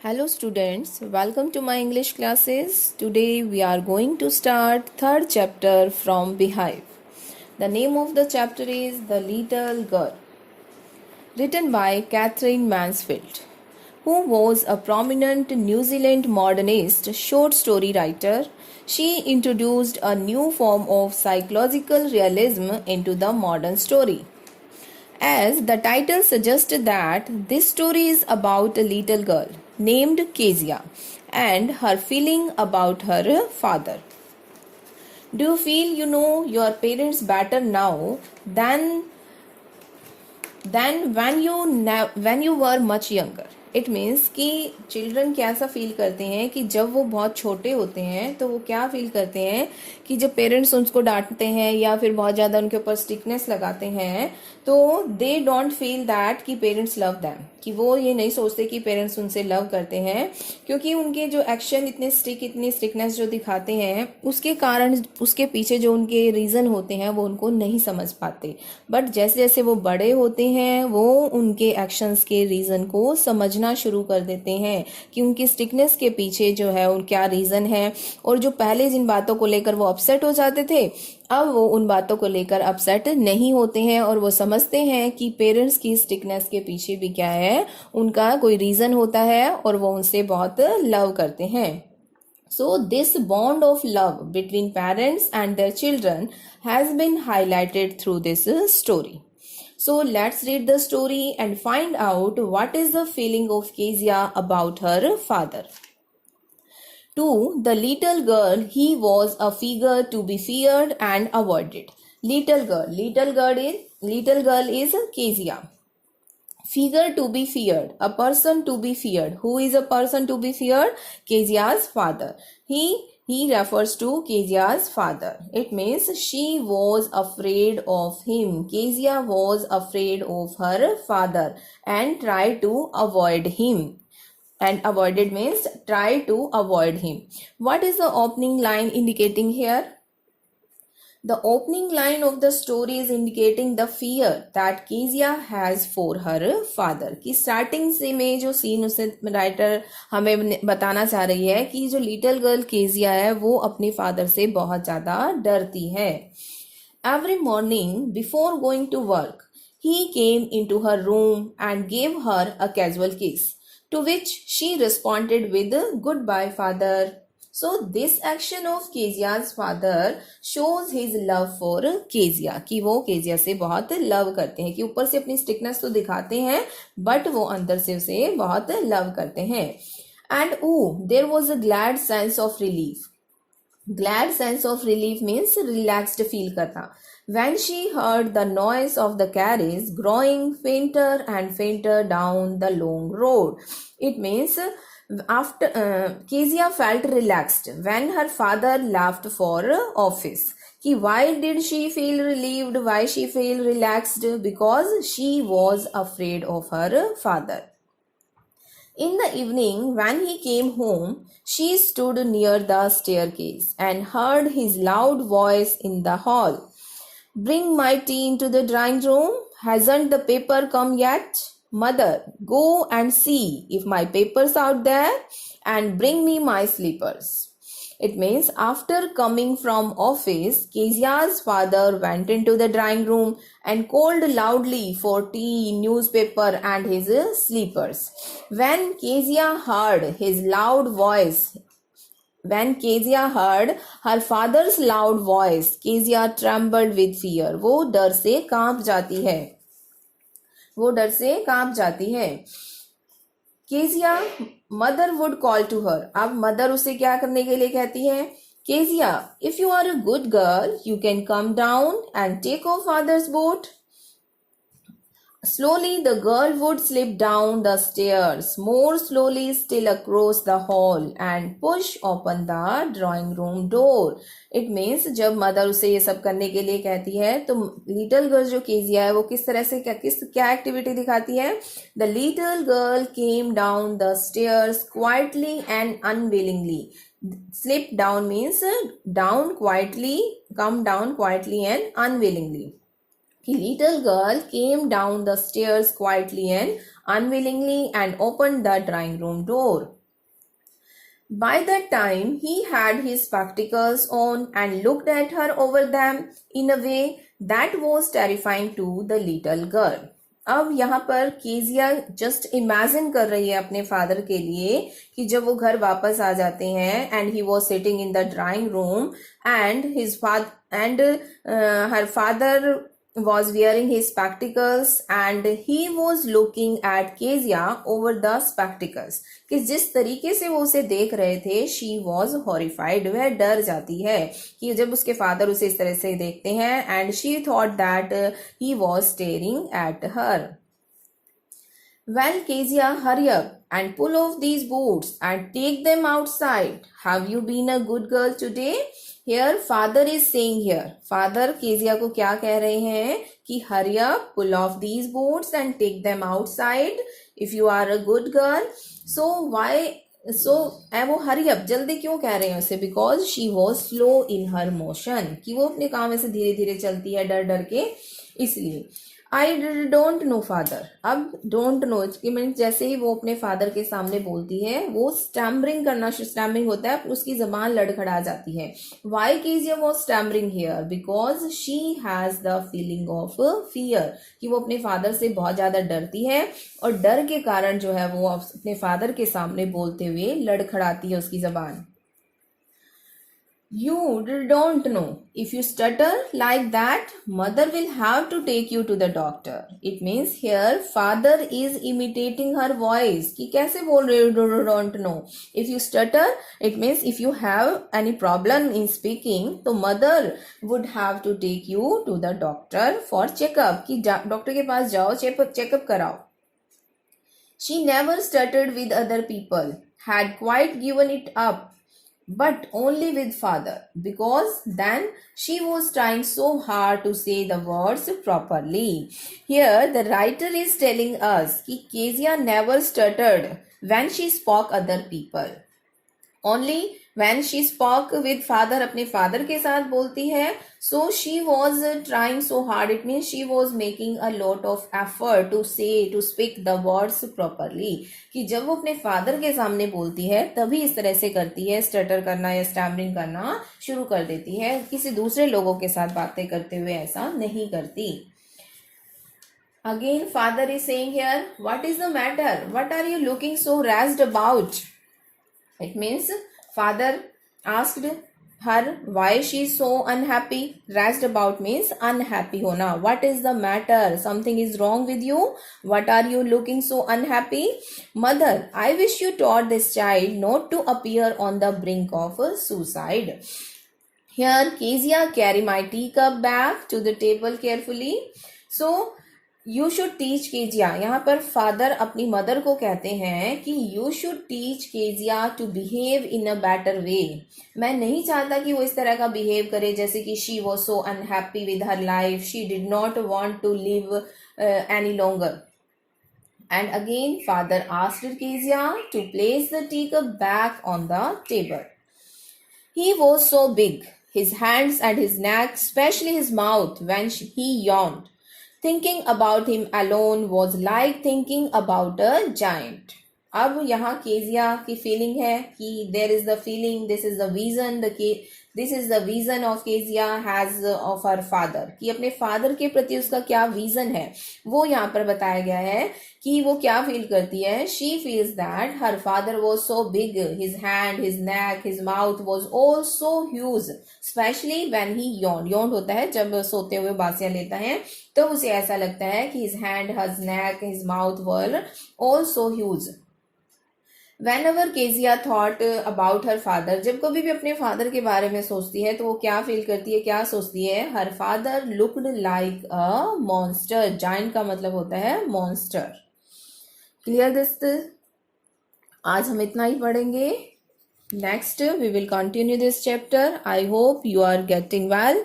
Hello students, welcome to my English classes. Today we are going to start third chapter from Beehive. The name of the chapter is The Little Girl, written by Catherine Mansfield, who was a prominent New Zealand modernist short story writer. She introduced a new form of psychological realism into the modern story. As the title suggested that this story is about a little girl named Kezia and her feeling about her father. Do you feel you know your parents better now than when you were much younger? It means कि children कैसा feel करते हैं कि जब वो बहुत छोटे होते हैं तो वो क्या फील करते हैं कि जब पेरेंट्स उनको डांटते हैं या फिर बहुत ज़्यादा उनके ऊपर स्ट्रिक्टनेस लगाते हैं तो दे डोंट फील दैट कि पेरेंट्स लव दैम, कि वो ये नहीं सोचते कि पेरेंट्स उनसे लव करते हैं, क्योंकि उनके जो एक्शन इतनी स्ट्रिक्टनेस जो दिखाते हैं उसके कारण उसके पीछे जो उनके रीज़न होते हैं वो उनको नहीं समझ पाते. बट जैसे जैसे वो बड़े होते हैं वो उनके एक्शंस के रीज़न को समझना शुरू कर देते हैं कि उनकी स्ट्रिक्टनेस के पीछे जो है उन क्या रीज़न है, और जो पहले जिन बातों को लेकर वो अपसेट हो जाते थे अब वो उन बातों को लेकर अपसेट नहीं होते हैं और वो समझते हैं कि पेरेंट्स की स्ट्रिक्टनेस के पीछे भी क्या है, उनका कोई रीज़न होता है और वो उनसे बहुत लव करते हैं. So this bond of love between parents and their children has been highlighted through this story. So let's read the story and find out what is the feeling of Kezia about her father. To the little girl, he was a figure to be feared and avoided. Little girl is Kezia. Figure to be feared, a person to be feared. Who is a person to be feared? Kezia's father. He refers to Kezia's father. It means she was afraid of him. Kezia was afraid of her father and tried to avoid him. And avoided means try to avoid him. What is the opening line indicating here? The opening line of the story is indicating the fear that Kezia has for her father. कि starting से में जो scene उसे writer हमें बताना चाह रही है कि जो लिटिल गर्ल केजिया है वो अपने फादर से बहुत ज़्यादा डरती है. Every morning before going to work, he came into her room and gave her a casual kiss, to which she responded with "Goodbye, father." So this action of Kezia's father shows his love for Kezia, कि वो Kezia से बहुत love करते हैं, कि ऊपर से अपनी स्ट्रिक्टनेस तो दिखाते हैं बट वो अंदर से उसे बहुत लव करते हैं. And there was a glad sense of relief. Glad sense of relief means relaxed feel करना. When she heard the noise of the carriage growing fainter and fainter down the long road. It means after Kezia felt relaxed when her father left for office. कि why did she feel relieved? Why she feel relaxed? Because she was afraid of her father. In the evening, when he came home, she stood near the staircase and heard his loud voice in the hall. Bring my tea into the drawing room. Hasn't the paper come yet? Mother, go and see if my paper's out there and bring me my slippers. It means after coming from office, Kezia's father went into the drawing room and called loudly for tea, newspaper and his slippers. When Kezia heard her father's loud voice, Kezia trembled with fear. वो डर से कांप जाती है. Kezia mother would call to her. अब mother उसे क्या करने के लिए कहती है? Kezia, if you are a good girl you can come down and take off father's boots. Slowly the girl would slip down the stairs, more slowly still across the hall and push open the drawing room door. It means जब mother उसे ये सब करने के लिए कहती है तो लिटिल गर्ल जो केजिया है वो किस तरह से क्या एक्टिविटी दिखाती है? The little girl came down the stairs quietly and unwillingly. Slip down means down quietly, come down quietly and unwillingly. कि little girl came down the stairs quietly and unwillingly and opened the drawing room door. By that time, he had his spectacles on and looked at her over them in a way that was terrifying to the little girl. अब यहाँ पर Kezia just imagine कर रही है अपने father के लिए कि जब वो घर वापस आ जाते हैं and he was sitting in the drawing room and his father and her father was wearing his spectacles and he was looking at Kezia over the spectacles. कि जिस तरीके से वो उसे देख रहे थे she was horrified, वह डर जाती है कि जब उसके फादर उसे इस तरह से देखते हैं and she thought that he was staring at her. Well, Kezia, hurry up and pull off these boots and take them outside. Have you been a good girl today? Here, father is saying here. Father Kezia को क्या कह रहे हैं कि hurry up, pull off these boots and take them outside. If you are a good girl, so why? So वो hurry up जल्दी क्यों कह रहे हैं उसे? Because she was slow in her motion. कि वो अपने काम में से धीरे धीरे चलती है डर डर के, इसलिए. I don't know father. अब डोंट नो कि मीन्स जैसे ही वो अपने फादर के सामने बोलती है वो स्टैमरिंग करना, स्टैमरिंग होता है, उसकी जबान लड़खड़ा जाती है. Why Kezia was stammering here? Because she has the feeling of fear, कि वो अपने फादर से बहुत ज्यादा डरती है और डर के कारण जो है वो अपने फादर के सामने बोलते हुए लड़खड़ाती है उसकी जबान. You don't know. If you stutter like that, mother will have to take you to the doctor. It means here father is imitating her voice. कि कैसे बोल रहे हो don't know. If you stutter, it means if you have any problem in speaking, तो mother would have to take you to the doctor for checkup. कि doctor के पास जाओ, checkup कराओ. She never stuttered with other people, had quite given it up, but only with father, because then she was trying so hard to say the words properly. Here the writer is telling us कि Kezia never stuttered when she spoke other people. Only when she spoke with father, अपने father के साथ बोलती है. So she was trying so hard. It means she was making a lot of effort to speak the words properly. कि जब वो अपने father के सामने बोलती है तभी इस तरह से करती है, स्टटर करना या स्टैमरिंग करना शुरू कर देती है. किसी दूसरे लोगों के साथ बातें करते हुए ऐसा नहीं करती. Again father is saying here, what is the matter? What are you looking so razzed about? It means father asked her why she is so unhappy. Razzed about means unhappy hona. What is the matter? Something is wrong with you? What are you looking so unhappy? Mother, I wish you taught this child not to appear on the brink of suicide. Here Kezia carry my teacup back to the table carefully. So you should teach Kezia. यहाँ पर father अपनी mother को कहते हैं कि you should teach Kezia to behave in a better way. मैं नहीं चाहता कि वो इस तरह का बिहेव करे जैसे कि she was so unhappy with her life, she did not want to live any longer. And again father asked Kezia to place the teacup back on the table. He was so big, his hands and his neck, especially his mouth when he yawned. Thinking about him alone was like thinking about a giant. अब यहाँ Kezia की feeling है कि there is the feeling, this is the vision, this is the vision of Kezia has of her father. कि अपने father के प्रति उसका क्या विजन है वो यहाँ पर बताया गया है कि वो क्या फील करती है. She feels that her father was so big, his hand, his neck, his mouth was all so huge, especially when he yawned. Yawned होता है जब सोते हुए बासियां लेता है, तो उसे ऐसा लगता है कि his hand, his neck, his mouth were all so huge. Whenever Kezia thought about her father, जब कभी भी अपने फादर के बारे में सोचती है तो वो क्या फील करती है, क्या सोचती है? Her father looked like a monster. Giant का मतलब होता है monster. Clear this? आज हम इतना ही पढ़ेंगे. Next we will continue this chapter. I hope you are getting well.